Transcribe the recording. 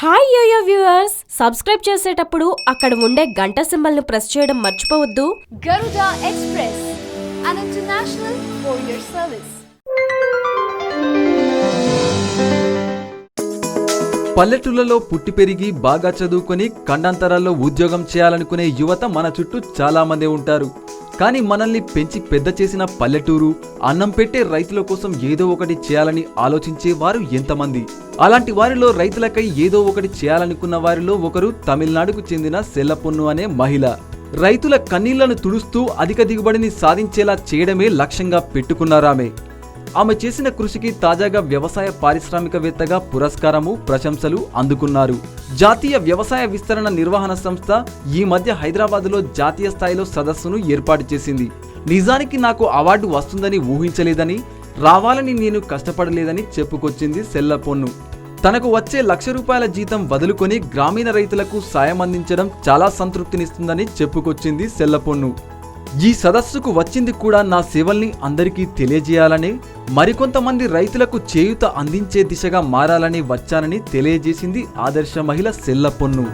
Hi yo-yo viewers, subscribe చేసేటప్పుడు అక్కడ ఉండే గంట సింబల్ ను ప్రెస్ చేయడం మర్చిపోవద్దు. Garuda Express, an international courier service. పల్లెటూళ్ళలో పుట్టి పెరిగి బాగా చదువుకొని ఖండాంతరాల్లో ఉద్యోగం చేయాలనుకునే యువత మన చుట్టూ చాలా మంది ఉంటారు. కానీ మనల్ని పెంచి పెద్ద చేసిన పల్లెటూరు, అన్నం పెట్టే రైతుల కోసం ఏదో ఒకటి చేయాలని ఆలోచించే వారు ఎంతమంది? అలాంటి వారిలో రైతులకై ఏదో ఒకటి చేయాలనుకున్న వారిలో ఒకరు తమిళనాడుకు చెందిన సెల్లపొన్ను అనే మహిళ. రైతుల కన్నీళ్లను తుడుస్తూ అధిక దిగుబడిని సాధించేలా చేయడమే లక్ష్యంగా పెట్టుకున్నారామె. ఆమె చేసిన కృషికి తాజాగా వ్యవసాయ పారిశ్రామికవేత్తగా పురస్కారము, ప్రశంసలు అందుకున్నారు. జాతీయ వ్యవసాయ విస్తరణ నిర్వహణ సంస్థ ఈ మధ్య హైదరాబాద్లో జాతీయ స్థాయిలో సదస్సును ఏర్పాటు చేసింది. నిజానికి నాకు అవార్డు వస్తుందని ఊహించలేదని, రావాలని నేను కష్టపడలేదని చెప్పుకొచ్చింది సెల్లపొన్ను. తనకు వచ్చే ₹1,00,000 జీతం వదులుకొని గ్రామీణ రైతులకు సాయం అందించడం చాలా సంతృప్తినిస్తుందని చెప్పుకొచ్చింది సెల్లపొన్ను. ఈ సదస్సుకు వచ్చింది కూడా నా సేవల్ని అందరికీ తెలియజేయాలని, మరికొంతమంది రైతులకు చేయూత అందించే దిశగా మారాలని వచ్చానని తెలియజేసింది ఆదర్శ మహిళ సెల్లపొన్ను.